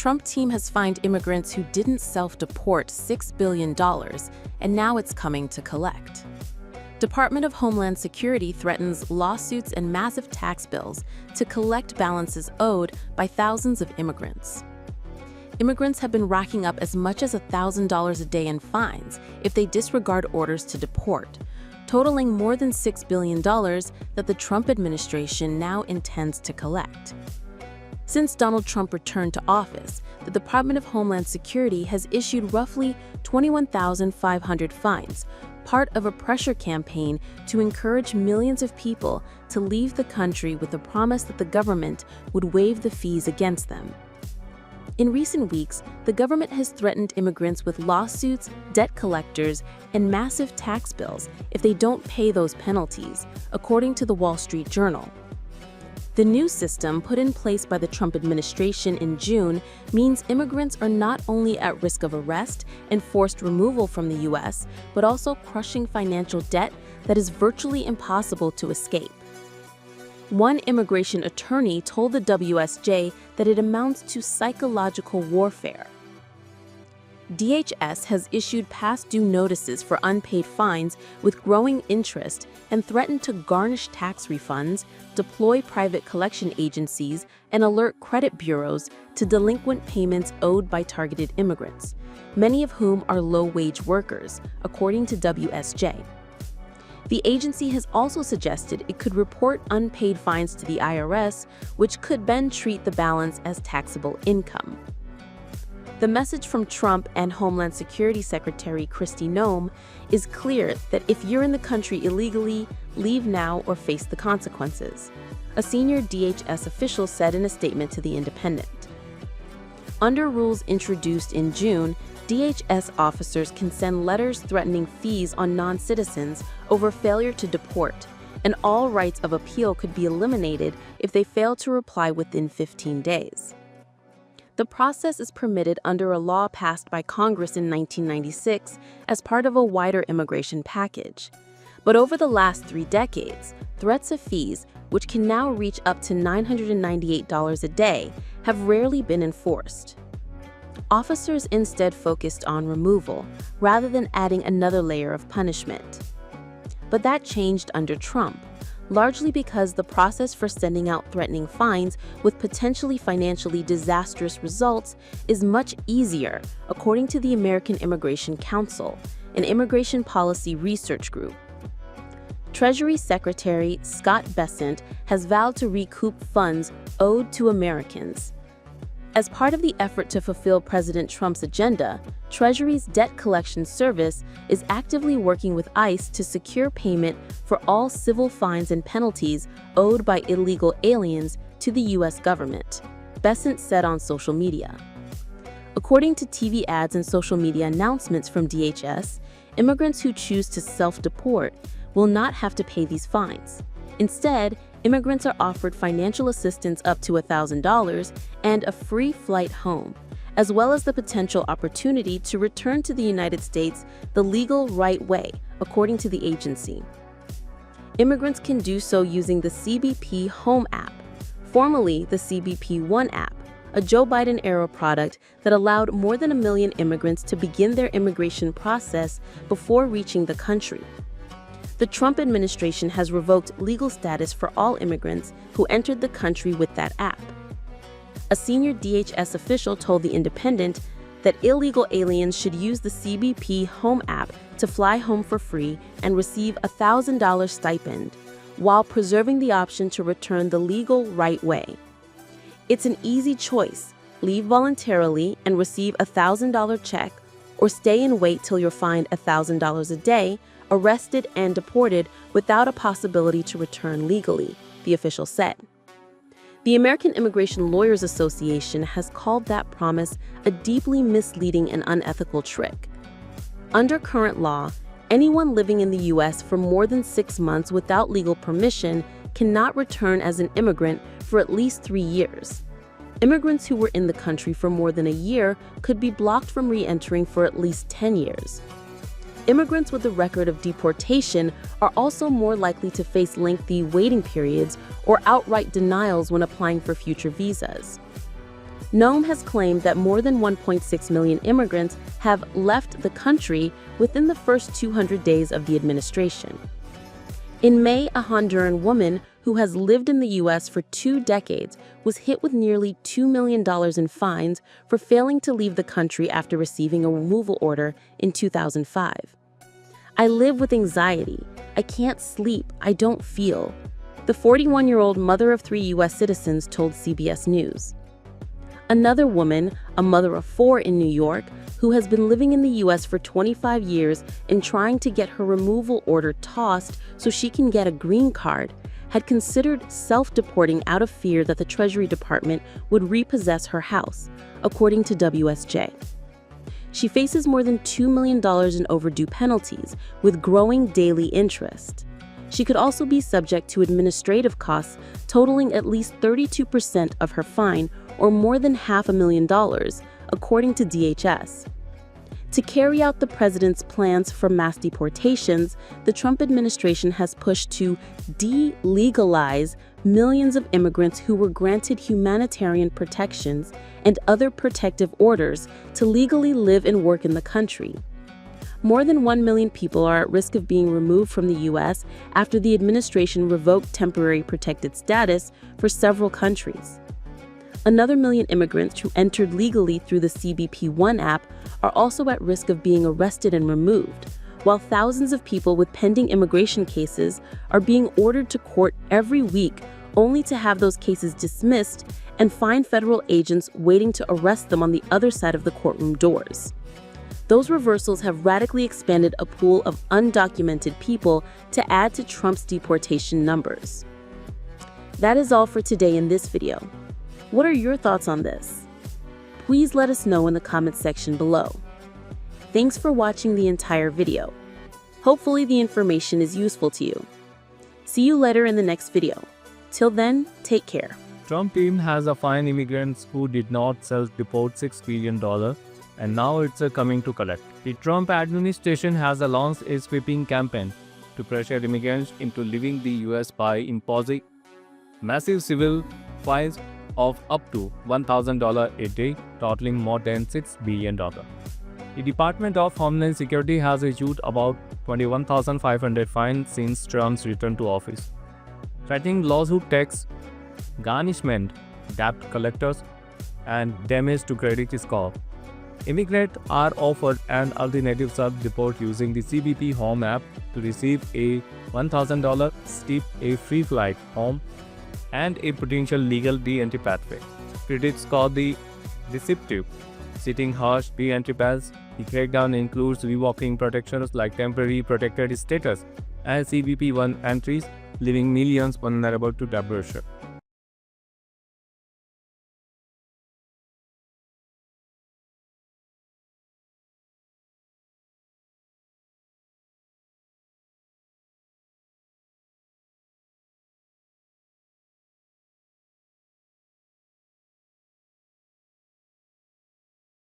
Trump team has fined immigrants who didn't self-deport $6 billion, and now it's coming to collect. Department of Homeland Security threatens lawsuits and massive tax bills to collect balances owed by thousands of immigrants. Immigrants have been racking up as much as $1,000 a day in fines if they disregard orders to deport, totaling more than $6 billion that the Trump administration now intends to collect. Since Donald Trump returned to office, the Department of Homeland Security has issued roughly 21,500 fines, part of a pressure campaign to encourage millions of people to leave the country with the promise that the government would waive the fees against them. In recent weeks, the government has threatened immigrants with lawsuits, debt collectors, and massive tax bills if they don't pay those penalties, according to the Wall Street Journal. The new system put in place by the Trump administration in June means immigrants are not only at risk of arrest and forced removal from the U.S., but also crushing financial debt that is virtually impossible to escape. One immigration attorney told the WSJ that it amounts to psychological warfare. DHS has issued past due notices for unpaid fines with growing interest and threatened to garnish tax refunds, deploy private collection agencies, and alert credit bureaus to delinquent payments owed by targeted immigrants, many of whom are low-wage workers, according to WSJ. The agency has also suggested it could report unpaid fines to the IRS, which could then treat the balance as taxable income. The message from Trump and Homeland Security Secretary Kristi Noem is clear that if you're in the country illegally, leave now or face the consequences, a senior DHS official said in a statement to The Independent. Under rules introduced in June, DHS officers can send letters threatening fees on non-citizens over failure to deport, and all rights of appeal could be eliminated if they fail to reply within 15 days. The process is permitted under a law passed by Congress in 1996 as part of a wider immigration package. But over the last 3 decades, threats of fees, which can now reach up to $998 a day, have rarely been enforced. Officers instead focused on removal, rather than adding another layer of punishment. But that changed under Trump, largely because the process for sending out threatening fines with potentially financially disastrous results is much easier, according to the American Immigration Council, an immigration policy research group. Treasury Secretary Scott Bessent has vowed to recoup funds owed to Americans. As part of the effort to fulfill President Trump's agenda, Treasury's Debt Collection Service is actively working with ICE to secure payment for all civil fines and penalties owed by illegal aliens to the U.S. government, Bessent said on social media. According to TV ads and social media announcements from DHS, immigrants who choose to self-deport will not have to pay these fines. Instead, immigrants are offered financial assistance up to $1,000 and a free flight home, as well as the potential opportunity to return to the United States the legal right way, according to the agency. Immigrants can do so using the CBP Home app, formerly the CBP One app, a Joe Biden-era product that allowed more than 1 million immigrants to begin their immigration process before reaching the country. The Trump administration has revoked legal status for all immigrants who entered the country with that app. A senior DHS official told The Independent that illegal aliens should use the CBP Home app to fly home for free and receive a $1,000 stipend, while preserving the option to return the legal right way. It's an easy choice: leave voluntarily and receive a $1,000 check, or stay and wait till you're fined $1,000 a day, arrested and deported without a possibility to return legally, the official said. The American Immigration Lawyers Association has called that promise a deeply misleading and unethical trick. Under current law, anyone living in the U.S. for more than 6 months without legal permission cannot return as an immigrant for at least 3 years. Immigrants who were in the country for more than a year could be blocked from re-entering for at least 10 years. Immigrants with a record of deportation are also more likely to face lengthy waiting periods or outright denials when applying for future visas. Nome has claimed that more than 1.6 million immigrants have left the country within the first 200 days of the administration. In May, a Honduran woman who has lived in the U.S. for 2 decades was hit with nearly $2 million in fines for failing to leave the country after receiving a removal order in 2005. "I live with anxiety. I can't sleep. I don't feel," the 41-year-old mother of 3 U.S. citizens told CBS News. Another woman, a mother of 4 in New York, who has been living in the U.S. for 25 years and trying to get her removal order tossed so she can get a green card, had considered self-deporting out of fear that the Treasury Department would repossess her house, according to WSJ. She faces more than $2 million in overdue penalties, with growing daily interest. She could also be subject to administrative costs totaling at least 32% of her fine, or more than $500,000, according to DHS. To carry out the president's plans for mass deportations, the Trump administration has pushed to de-legalize millions of immigrants who were granted humanitarian protections and other protective orders to legally live and work in the country. More than 1 million people are at risk of being removed from the U.S. after the administration revoked temporary protected status for several countries. Another million immigrants who entered legally through the CBP One app are also at risk of being arrested and removed, while thousands of people with pending immigration cases are being ordered to court every week only to have those cases dismissed and find federal agents waiting to arrest them on the other side of the courtroom doors. Those reversals have radically expanded a pool of undocumented people to add to Trump's deportation numbers. That is all for today in this video. What are your thoughts on this? Please let us know in the comments section below. Thanks for watching the entire video. Hopefully the information is useful to you. See you later in the next video. Till then, take care. Trump team has fined immigrants who did not self-deport $6 billion, and now it's coming to collect. The Trump administration has launched a sweeping campaign to pressure immigrants into leaving the US by imposing massive civil fines of up to $1,000 a day, totaling more than $6 billion. The Department of Homeland Security has issued about 21,500 fines since Trump's return to office, threatening lawsuit tax, garnishment, debt collectors, and damage to credit score. Immigrants are offered an alternative self-deport using the CBP Home app to receive a $1,000 stip, a free flight home, and a potential legal re-entry pathway. Critics call the deceptive, citing harsh re-entry paths. The crackdown includes revoking protections like temporary protected status and CBP One entries, leaving millions vulnerable to deportation.